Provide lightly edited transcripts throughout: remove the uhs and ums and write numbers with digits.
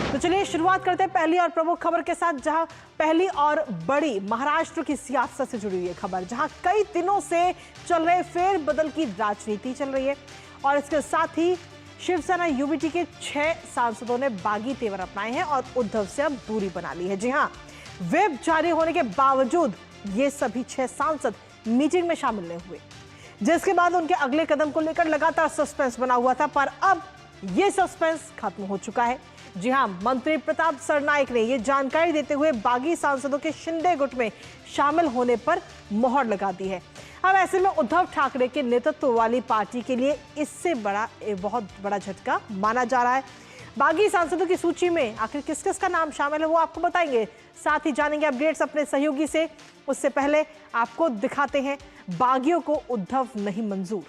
तो चलिए शुरुआत करते हैं पहली और प्रमुख खबर के साथ, जहां पहली और बड़ी महाराष्ट्र की सियासत से जुड़ी हुई है खबर, जहां कई दिनों से चल रहे फेरबदल की राजनीति चल रही है और इसके साथ ही शिवसेना यूबीटी के 6 सांसदों ने बागी तेवर अपनाए हैं और उद्धव से अब दूरी बना ली है। जी हां, व्हिप जारी होने के बावजूद ये सभी 6 सांसद मीटिंग में शामिल नहीं हुए, जिसके बाद उनके अगले कदम को लेकर लगातार सस्पेंस बना हुआ था, पर अब ये सस्पेंस खत्म हो चुका है। जी हां, मंत्री प्रताप सरनाइक ने ये जानकारी देते हुए बागी सांसदों के शिंदे गुट में शामिल होने पर मोहर लगा दी है। अब ऐसे में उद्धव ठाकरे के नेतृत्व वाली पार्टी के लिए इससे बहुत बड़ा झटका माना जा रहा है। बागी सांसदों की सूची में आखिर किस किस का नाम शामिल है वो आपको बताएंगे, साथ ही जानेंगे अपडेट्स अपने सहयोगी से। उससे पहले आपको दिखाते हैं बागियों को उद्धव नहीं मंजूर।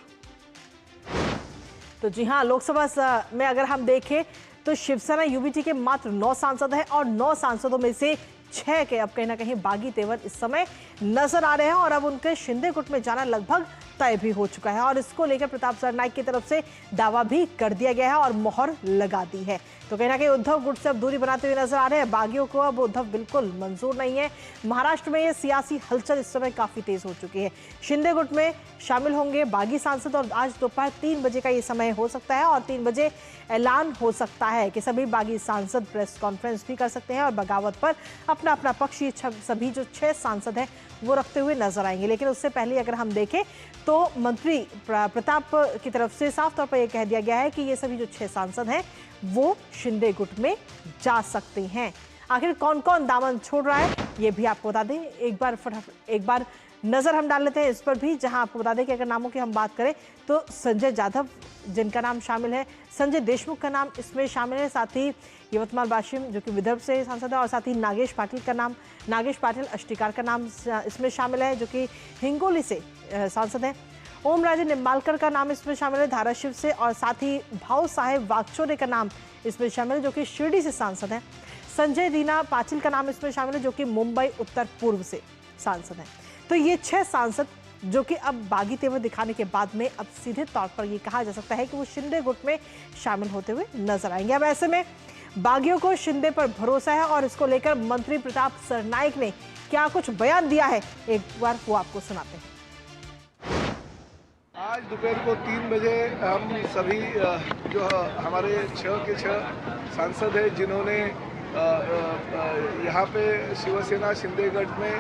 तो जी हां, लोकसभा में अगर हम देखें तो शिवसेना यूबीटी के मात्र 9 सांसद हैं और 9 सांसदों में से 6 के अब कहीं ना कहीं बागी तेवर इस समय नजर आ रहे हैं और अब उनके शिंदे गुट में जाना लगभग तय भी हो चुका है और इसको लेकर प्रताप सरनाइक की तरफ से दावा भी कर दिया गया है और मोहर लगा दी है। तो कहीं ना कहीं उद्धव गुट से अब दूरी बनाते हुए नजर आ रहे हैं। बागियों को अब उद्धव बिल्कुल मंजूर नहीं है। महाराष्ट्र में ये सियासी हलचल इस समय काफी तेज हो चुकी है। शिंदे गुट में शामिल होंगे बागी सांसद और आज दोपहर 3 बजे का ये समय हो सकता है और 3 बजे ऐलान हो सकता है कि सभी बागी सांसद प्रेस कॉन्फ्रेंस भी कर सकते हैं और बगावत पर अपना अपना पक्ष सभी जो 6 सांसद हैं वो रखते हुए नजर आएंगे। लेकिन उससे पहले अगर हम देखें तो मंत्री प्रताप की तरफ से साफ तौर पर यह कह दिया गया है कि ये सभी जो 6 सांसद हैं वो शिंदे गुट में जा सकते हैं। आखिर कौन कौन दामन छोड़ रहा है ये भी आपको बता दें। एक बार नजर हम डाल लेते हैं इस पर भी, जहां आपको बता दें कि अगर नामों की हम बात करें तो संजय जाधव जिनका नाम शामिल है, संजय देशमुख का नाम इसमें शामिल है, साथ ही यवतमाल वाशिम जो कि विदर्भ से सांसद है और साथ ही नागेश पाटिल अष्टिकार का नाम इसमें शामिल है जो कि हिंगोली से सांसद है। ओम राजे निम्बालकर का नाम इसमें शामिल है धाराशिव से और साथ ही भाऊ साहेब वागचौरे का नाम इसमें शामिल है जो कि शिरडी से सांसद है। संजय दीना पाटिल का नाम इसमें शामिल है जो कि मुंबई उत्तर पूर्व से सांसद है। तो ये 6 सांसद जो कि अब बागी तेवर दिखाने के बाद में अब सीधे तौर पर ये कहा जा सकता है कि वो शिंदे गुट में शामिल होते हुए नजर आएंगे। अब ऐसे में बागियों को शिंदे पर भरोसा है और इसको लेकर मंत्री प्रताप सरनाइक ने क्या कुछ बयान दिया है, एक बार वो आपको सुनाते हैं। आज दोपहर को 3 बजे हम सभी जो हमारे 6 के 6 सांसद हैं जिन्होंने यहाँ पे शिवसेना शिंदे गठ में,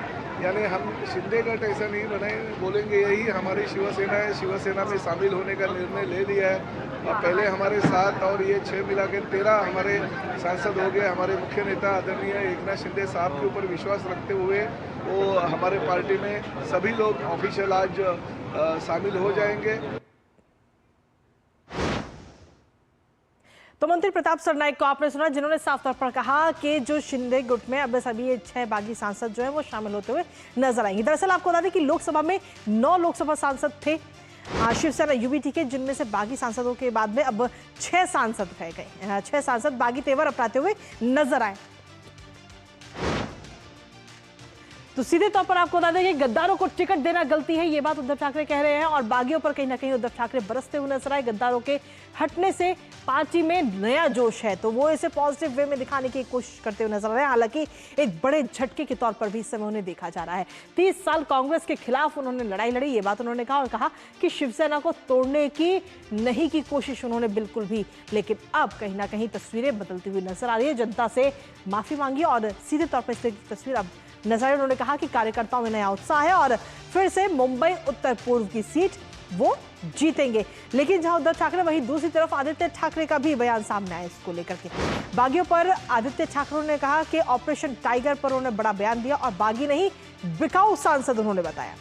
यानी हम शिंदे गठ ऐसा नहीं बने बोलेंगे, यही हमारी शिवसेना है, शिवसेना में शामिल होने का निर्णय ले लिया है। और पहले हमारे 7 और ये 6 मिला के 13 हमारे सांसद हो गए। हमारे मुख्य नेता आदरणीय एकनाथ शिंदे साहब के ऊपर विश्वास रखते हुए वो हमारे पार्टी में सभी लोग ऑफिशियल आज शामिल हो जाएंगे। तो मंत्री प्रताप सरनाइक को आपने सुना, जिन्होंने साफ तौर पर कहा कि जो शिंदे गुट में अब सभी ये 6 बागी सांसद जो हैं वो शामिल होते हुए नजर आएंगे। दरअसल आपको बता दें कि लोकसभा में 9 लोकसभा सांसद थे शिवसेना यूबीटी के, जिनमें से बागी सांसदों के बाद में अब 6 सांसद रह गए। 6 सांसद बागी तेवर अपनाते हुए नजर आए। तो सीधे तौर पर आपको बता दें कि गद्दारों को टिकट देना गलती है, ये बात उद्धव ठाकरे कह रहे हैं और बागियों पर कहीं ना कहीं उद्धव ठाकरे बरसते हुए नजर आए। गद्दारों के हटने से पार्टी में नया जोश है, तो वो इसे पॉजिटिव वे में दिखाने की कोशिश करते हुए नजर आ रहे हैं। हालांकि एक बड़े झटके के तौर पर भी इस समय उन्हें देखा जा रहा है। 30 साल कांग्रेस के खिलाफ उन्होंने लड़ाई लड़ी, ये बात उन्होंने कहा और कहा कि शिवसेना को तोड़ने की नहीं की कोशिश उन्होंने बिल्कुल भी, लेकिन अब कहीं ना कहीं तस्वीरें बदलती हुई नजर आ रही है। जनता से माफी मांगी और सीधे तौर पर इस तस्वीर अब नजर। उन्होंने कहा कि कार्यकर्ताओं में नया उत्साह है और फिर से मुंबई उत्तर पूर्व की सीट वो जीतेंगे। लेकिन जहां उद्धव ठाकरे, वहीं दूसरी तरफ आदित्य ठाकरे का भी बयान सामने आया इसको लेकर के। बागियों पर आदित्य ठाकरे ने कहा कि ऑपरेशन टाइगर पर उन्होंने बड़ा बयान दिया और बागी नहीं बिकाऊ सांसद उन्होंने बताया।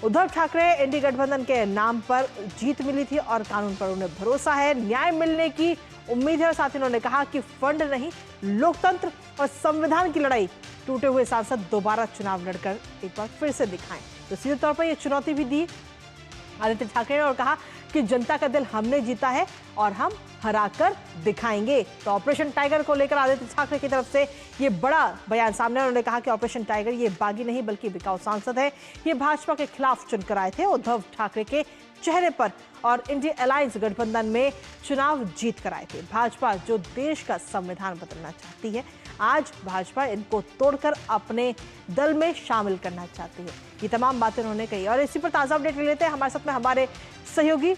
उद्धव ठाकरे एनडीए गठबंधन के नाम पर जीत मिली थी और कानून पर उन्हें भरोसा है, न्याय मिलने की उम्मीद है। साथ ही उन्होंने कहा कि फंड नहीं, लोकतंत्र और संविधान की लड़ाई टूटे हुए सांसद दोबारा चुनाव लड़कर एक बार फिर से दिखाएं। तो सीधे तौर पर यह चुनौती भी दी आदित्य ठाकरे ने और कहा कि जनता का दिल हमने जीता है और हम हराकर दिखाएंगे। तो ऑपरेशन टाइगर को लेकर आदित्य ठाकरे की तरफ से ये बड़ा बयान सामने। उन्होंने कहा कि ऑपरेशन टाइगर ये बागी नहीं बल्कि बिकाऊ सांसद है, ये भाजपा के खिलाफ चुनकर आए थे। उद्धव ठाकरे के चेहरे पर और इंडिया अलायंस गठबंधन में चुनाव जीत कर आए थे। भाजपा जो देश का संविधान बदलना चाहती है, आज भाजपा इनको तोड़कर अपने दल में शामिल करना चाहती है। ये तमाम बातें उन्होंने कही और इसी पर ताजा अपडेट ले लेते हैं हमारे साथ में हमारे सहयोगी